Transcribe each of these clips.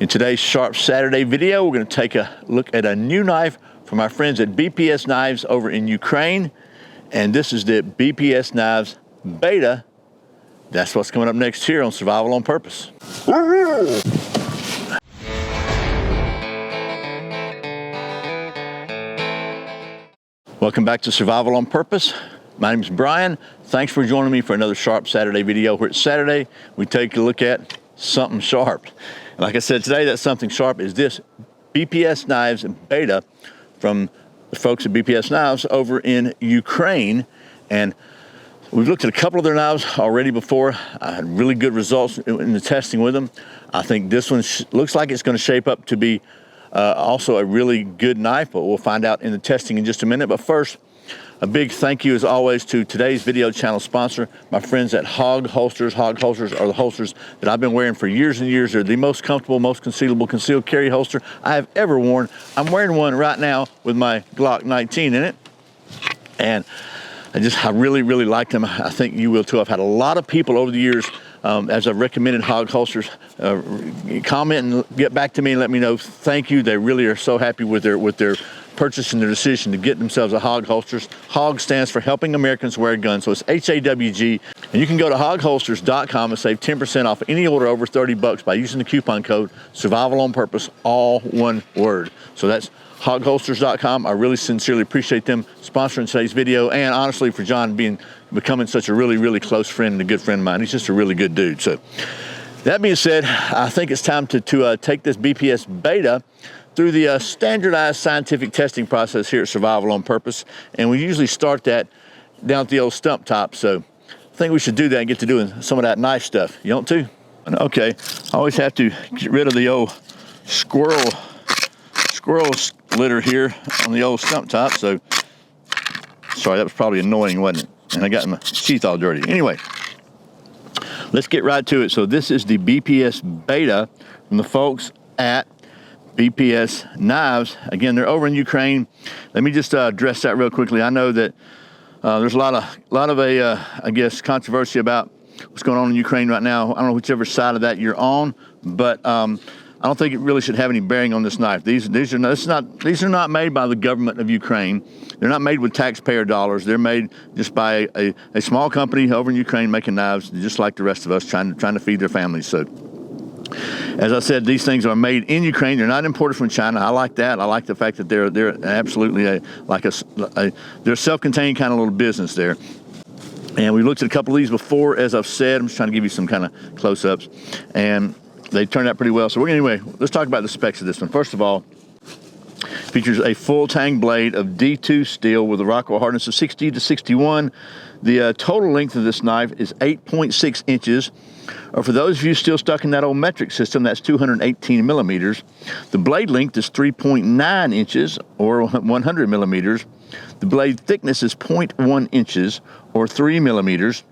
In today's Sharp Saturday video, we're going to take a look at a new knife from our friends at BPS Knives over in Ukraine. And this is the BPS Knives BETA. That's what's coming up next here on Survival on Purpose. Welcome back to Survival on Purpose. My name is Brian. Thanks for joining me for another Sharp Saturday video, where it's Saturday, we take a look at something sharp. And like I said, today that something sharp is this BPS Knives BETA from the folks at BPS Knives over in Ukraine. And we've looked at a couple of their knives already before. I had really good results in the testing with them. I think this one looks like it's going to shape up to be also a really good knife, but we'll find out in the testing in just a minute. But first, a big thank you as always to today's video channel sponsor, my friends at Hog Holsters. Hog Holsters are the holsters that I've been wearing for years and years. They're the most comfortable, most concealable concealed carry holster I have ever worn. I'm wearing one right now with my Glock 19 in it. And I really like them. I think you will too. I've had a lot of people over the years, as I've recommended Hog Holsters, comment and get back to me and let me know thank you. They really are so happy with their purchase and their decision to get themselves a Hog Holsters. Hog stands for Helping Americans Wear Guns, so it's HAWG. And you can go to hogholsters.com and save 10% off any order over $30 by using the coupon code Survival on Purpose, all one word. So that's hogholsters.com. I really sincerely appreciate them sponsoring today's video, and honestly for John becoming such a really close friend and a good friend of mine. He's just a really good dude. So that being said, I think it's time to take this BPS BETA through the standardized scientific testing process here at Survival on Purpose. And we usually start that down at the old stump top. So I think we should do that and get to doing some of that knife stuff. You want to? Okay, I always have to get rid of the old squirrel litter here on the old stump top. So, sorry, that was probably annoying, wasn't it? And I got my teeth all dirty. Anyway, let's get right to it. So this is the BPS BETA from the folks at BPS Knives. Again, they're over in Ukraine. Let me just address that real quickly. I know that there's a lot of I guess controversy about what's going on in Ukraine right now. I don't know whichever side of that you're on, but I don't think it really should have any bearing on this knife. These are not made by the government of Ukraine. They're not made with taxpayer dollars. They're made just by a small company over in Ukraine making knives, just like the rest of us, trying to feed their families. So, as I said, these things are made in Ukraine. They're not imported from China. I like that. I like the fact that they're absolutely they're a self-contained kind of little business there. And we looked at a couple of these before, as I've said. I'm just trying to give you some kind of close-ups, and they turned out pretty well. So anyway, let's talk about the specs of this one. First of all, features a full tang blade of D2 steel with a Rockwell hardness of 60 to 61. The total length of this knife is 8.6 inches. Or for those of you still stuck in that old metric system, that's 218 millimeters. The blade length is 3.9 inches, or 100 millimeters. The blade thickness is 0.1 inches, or 3 millimeters.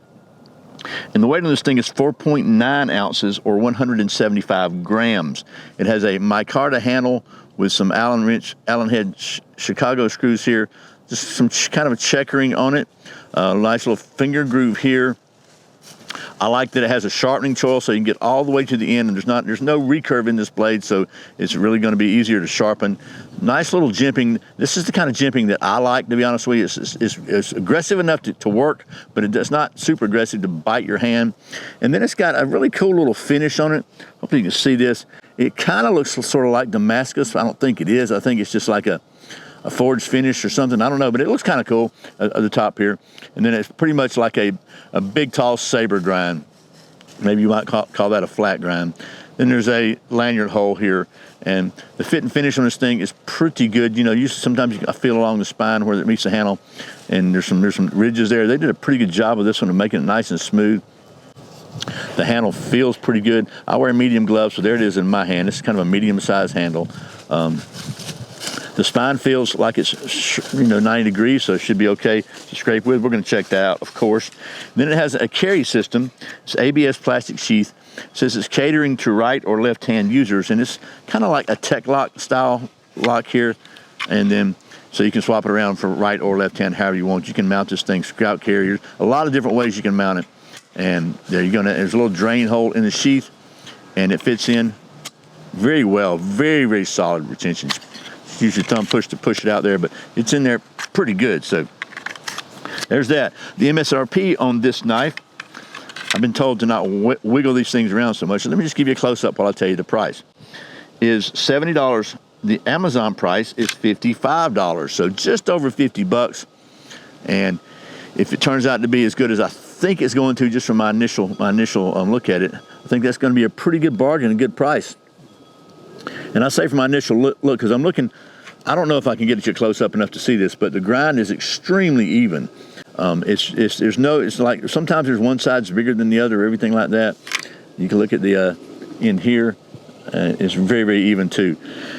And the weight on this thing is 4.9 ounces, or 175 grams. It has a micarta handle with some Allen head Chicago screws here. Just some kind of a checkering on it. Nice little finger groove here. I like that it has a sharpening choil, so you can get all the way to the end, and there's no recurve in this blade, so it's really going to be easier to sharpen. Nice little jimping. This is the kind of jimping that I like, to be honest with you. It's aggressive enough to work, but it's not super aggressive to bite your hand. And then it's got a really cool little finish on it. Hopefully you can see this. It kind of looks sort of like Damascus. I don't think it is. I think it's just like a forged finish or something. I don't know, but it looks kind of cool at the top here. And then it's pretty much like a big, tall saber grind. Maybe you might call that a flat grind. Then there's a lanyard hole here, and the fit and finish on this thing is pretty good. You know, sometimes I feel along the spine where it meets the handle, and there's some ridges there. They did a pretty good job of this one of making it nice and smooth. The handle feels pretty good. I wear medium gloves, so there it is in my hand. It's kind of a medium-sized handle. The spine feels like it's 90 degrees, so it should be okay to scrape with. We're going to check that out, of course. Then it has a carry system. It's ABS plastic sheath. It says it's catering to right or left hand users, and it's kind of like a tech lock style lock here. And then so you can swap it around for right or left hand, however you want. You can mount this thing, scout carriers, a lot of different ways you can mount it. And there you go. There's a little drain hole in the sheath, and it fits in very well, very, very solid retention. Use your thumb push to push it out there, but it's in there pretty good. So there's that. The MSRP on this knife, I've been told to not wiggle these things around so much. So let me just give you a close-up while I tell you the price. Is $70. The Amazon price is $55, so just over 50 bucks. And if it turns out to be as good as I think it's going to, just from my initial look at it, I think that's going to be a pretty good bargain, a good price. And I say from my initial look, because I'm looking, I don't know if I can get you close up enough to see this, but the grind is extremely even. It's like sometimes there's one side's bigger than the other, everything like that. You can look at the in here. It's very, very even too.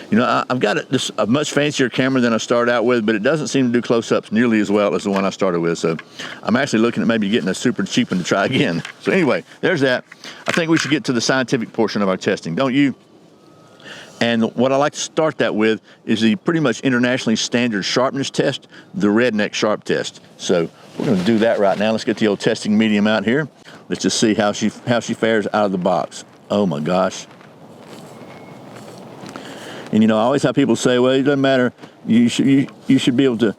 You know, I've got a much fancier camera than I started out with, but it doesn't seem to do close-ups nearly as well as the one I started with. So I'm actually looking at maybe getting a super cheap one to try again. So anyway, there's that. I think we should get to the scientific portion of our testing, don't you? And what I like to start that with is the pretty much internationally standard sharpness test, the redneck sharp test. So we're going to do that right now. Let's get the old testing medium out here. Let's just see how she fares out of the box. Oh my gosh. And you know, I always have people say, well, it doesn't matter. You should be able to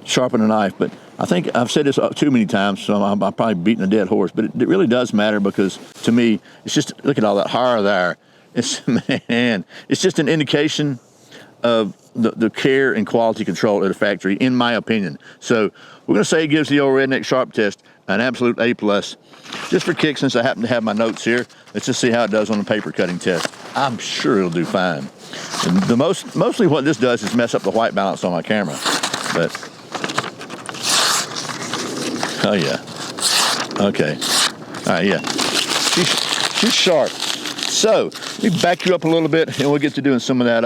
sharpen a knife. But I think I've said this too many times, so I'm probably beating a dead horse. But it really does matter, because to me, it's just, look at all that hair there. It's just an indication of the care and quality control at a factory, in my opinion. So we're going to say it gives the old redneck sharp test an absolute A+. Just for kicks, since I happen to have my notes here, let's just see how it does on the paper cutting test. I'm sure it'll do fine. And mostly what this does is mess up the white balance on my camera. But, oh yeah. Okay. All right, yeah. She's sharp. So, let me back you up a little bit, and we'll get to doing some of that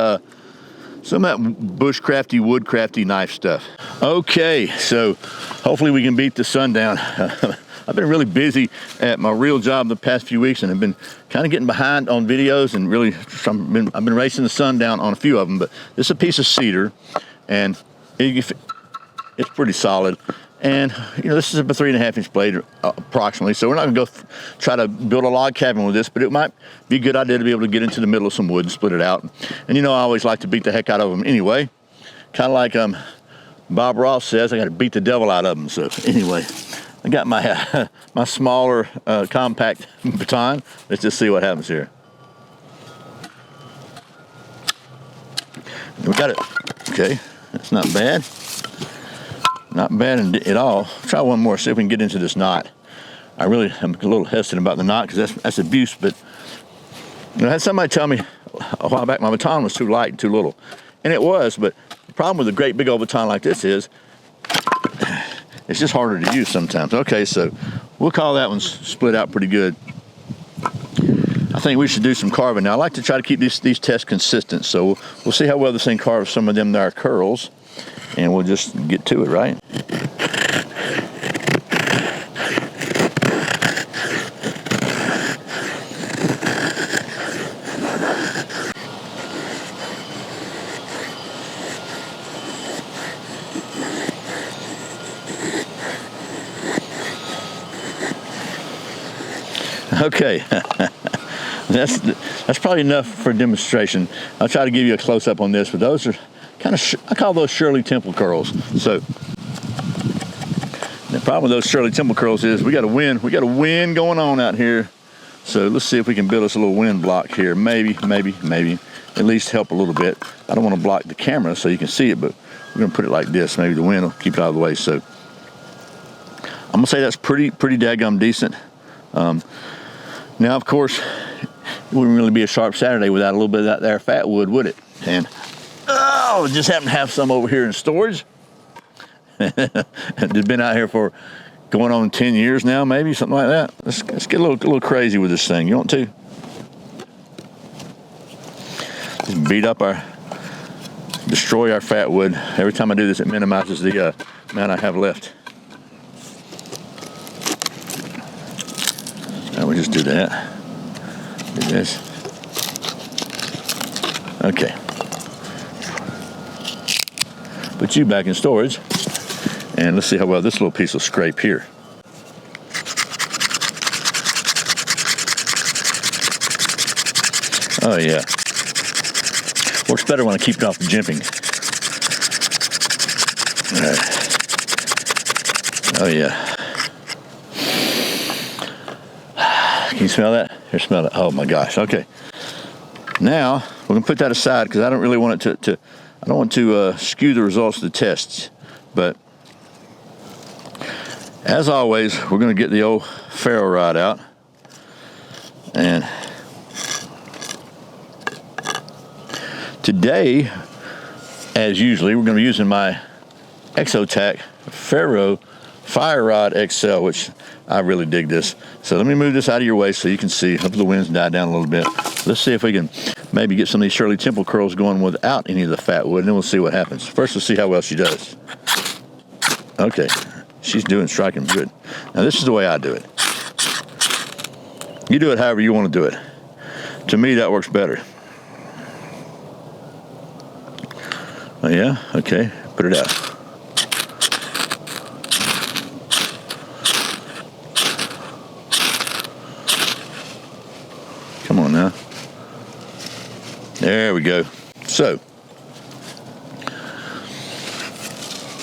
bushcrafty, woodcrafty knife stuff. Okay, so hopefully we can beat the sundown. I've been really busy at my real job the past few weeks, and I've been kind of getting behind on videos, and really I've been racing the sun down on a few of them. But this is a piece of cedar, and it's pretty solid. And you know, this is a 3.5-inch blade approximately, so we're not going to go try to build a log cabin with this, but it might be a good idea to be able to get into the middle of some wood and split it out. And you know, I always like to beat the heck out of them anyway, kind of like Bob Ross says, I got to beat the devil out of them. So anyway, I got my my smaller compact baton. Let's just see what happens here. We got it. Okay, that's not bad. Not bad at all. Try one more, see if we can get into this knot. I really am a little hesitant about the knot, because that's abuse, but you know, I had somebody tell me a while back my baton was too light and too little. And it was, but the problem with a great big old baton like this is it's just harder to use sometimes. Okay, so we'll call that one split out pretty good. I think we should do some carving. Now, I like to try to keep these tests consistent, so we'll see how well this thing carves some of them there curls. And we'll just get to it, right? Okay, that's probably enough for demonstration. I'll try to give you a close-up on this, but those are kind of, I call those Shirley Temple curls. So the problem with those Shirley Temple curls is we got a wind going on out here. So let's see if we can build us a little wind block here. Maybe, at least help a little bit. I don't want to block the camera so you can see it, but we're gonna put it like this. Maybe the wind will keep it out of the way. So I'm gonna say that's pretty daggum decent. Now, of course, it wouldn't really be a sharp Saturday without a little bit of that there fat wood, would it? And oh, just happen to have some over here in storage. It's been out here for going on 10 years now, maybe, something like that. Let's get a little crazy with this thing. You want to? Just destroy our fat wood. Every time I do this, it minimizes the amount I have left. And we just do that. Do this. Okay. Put you back in storage, and let's see how well this little piece will scrape here. Oh yeah, Works better when I keep it off the jimping. All right. Oh yeah. Can you smell that? Here, smell it. Oh my gosh. Okay. Now we're gonna put that aside because I don't really want it to I don't want to skew the results of the tests. But as always, we're gonna get the old ferro rod out, and today, as usually, we're gonna be using my Exotac Ferro Fire Rod XL, which I really dig this. So let me move this out of your way so you can see. Hope the wind's died down a little bit. Let's see if we can maybe get some of these Shirley Temple curls going without any of the fat wood, and then we'll see what happens. First, we'll see how well she does. Okay, she's striking good. Now this is the way I do it. You do it however you want to do it. To me, that works better. Oh yeah, okay, put it out. Come on now. There we go. So,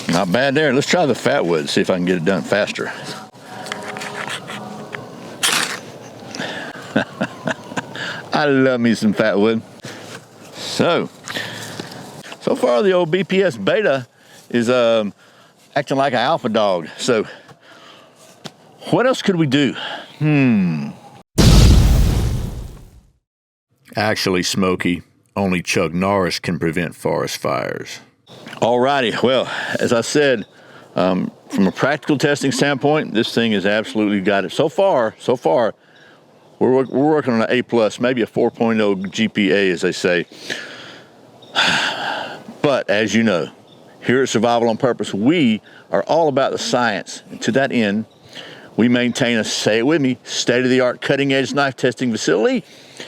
not bad there. Let's try the fat wood, see if I can get it done faster. I love me some fat wood. So far the old BPS Beta is acting like an alpha dog. So, what else could we do? Actually, Smokey, only Chuck Norris can prevent forest fires. Alrighty, well, as I said, from a practical testing standpoint, this thing has absolutely got it. So far, we're working on an A+, maybe a 4.0 GPA, as they say. But as you know, here at Survival on Purpose, we are all about the science. And to that end, we maintain a, say it with me, state-of-the-art cutting-edge knife testing facility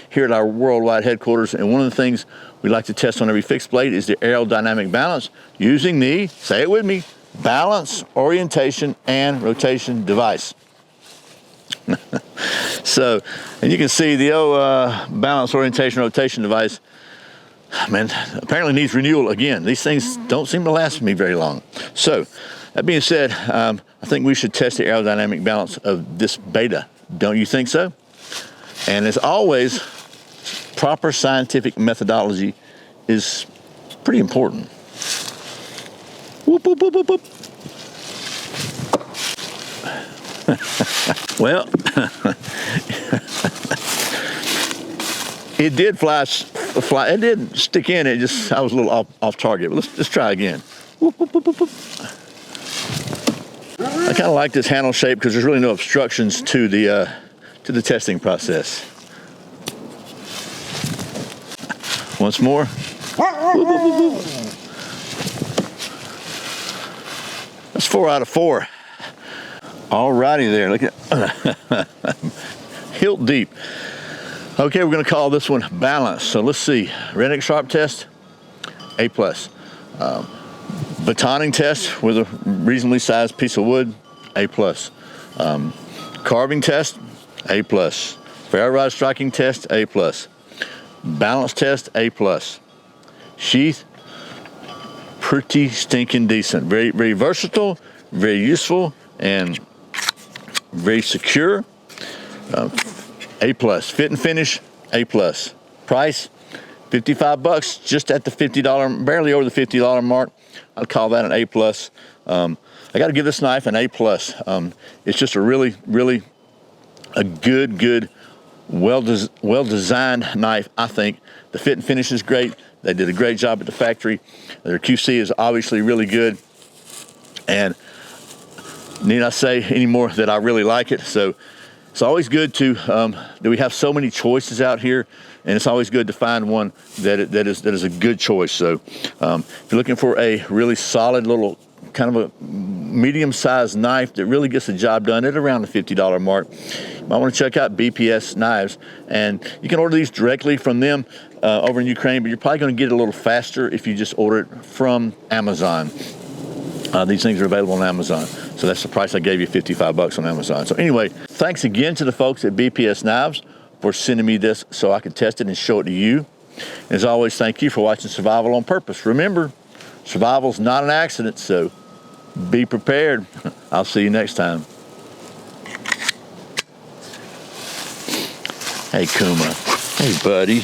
here at our worldwide headquarters. And one of the things we like to test on every fixed blade is the aerodynamic balance using the, say it with me, balance, orientation, and rotation device. So, and you can see the old balance, orientation, rotation device, man, apparently needs renewal again. These things don't seem to last me very long. So, that being said, I think we should test the aerodynamic balance of this Beta. Don't you think so? And as always, proper scientific methodology is pretty important. Whoop, whoop, whoop, whoop, whoop. Well, it did fly. It did stick in. I was a little off target. But let's try again. Whoop, whoop, whoop, whoop, whoop. I kind of like this handle shape because there's really no obstructions to the testing process. Once more. Whoop, whoop, whoop, whoop. That's 4 out of 4. Alrighty there. Look at hilt deep. Okay, we're going to call this one balance. So let's see. Redneck sharp test, A+. Batoning test with a reasonably sized piece of wood, A+. Carving test, A+. Ferro rod striking test, A+. Balance test, A+. Sheath, pretty stinking decent. Very, very versatile, very useful, and very secure. A+. Fit and finish, A+. Price, $55, just at the $50, barely over the $50 mark. I'd call that an A+. I got to give this knife an A+. It's just a really, really a good, well-designed knife, I think. The fit and finish is great. They did a great job at the factory. Their QC is obviously really good. And need I say any more that I really like it? So it's always good to that we have so many choices out here, and it's always good to find one that is a good choice. So if you're looking for a really solid little kind of a medium-sized knife that really gets the job done at around the $50 mark, you might want to check out BPS Knives. And you can order these directly from them over in Ukraine, but you're probably going to get it a little faster if you just order it from Amazon. These things are available on Amazon. So that's the price I gave you, $55 on Amazon. So anyway, thanks again to the folks at BPS Knives for sending me this so I could test it and show it to you. As always, thank you for watching Survival on Purpose. Remember, survival's not an accident, so be prepared. I'll see you next time. Hey, Kuma. Hey, buddy.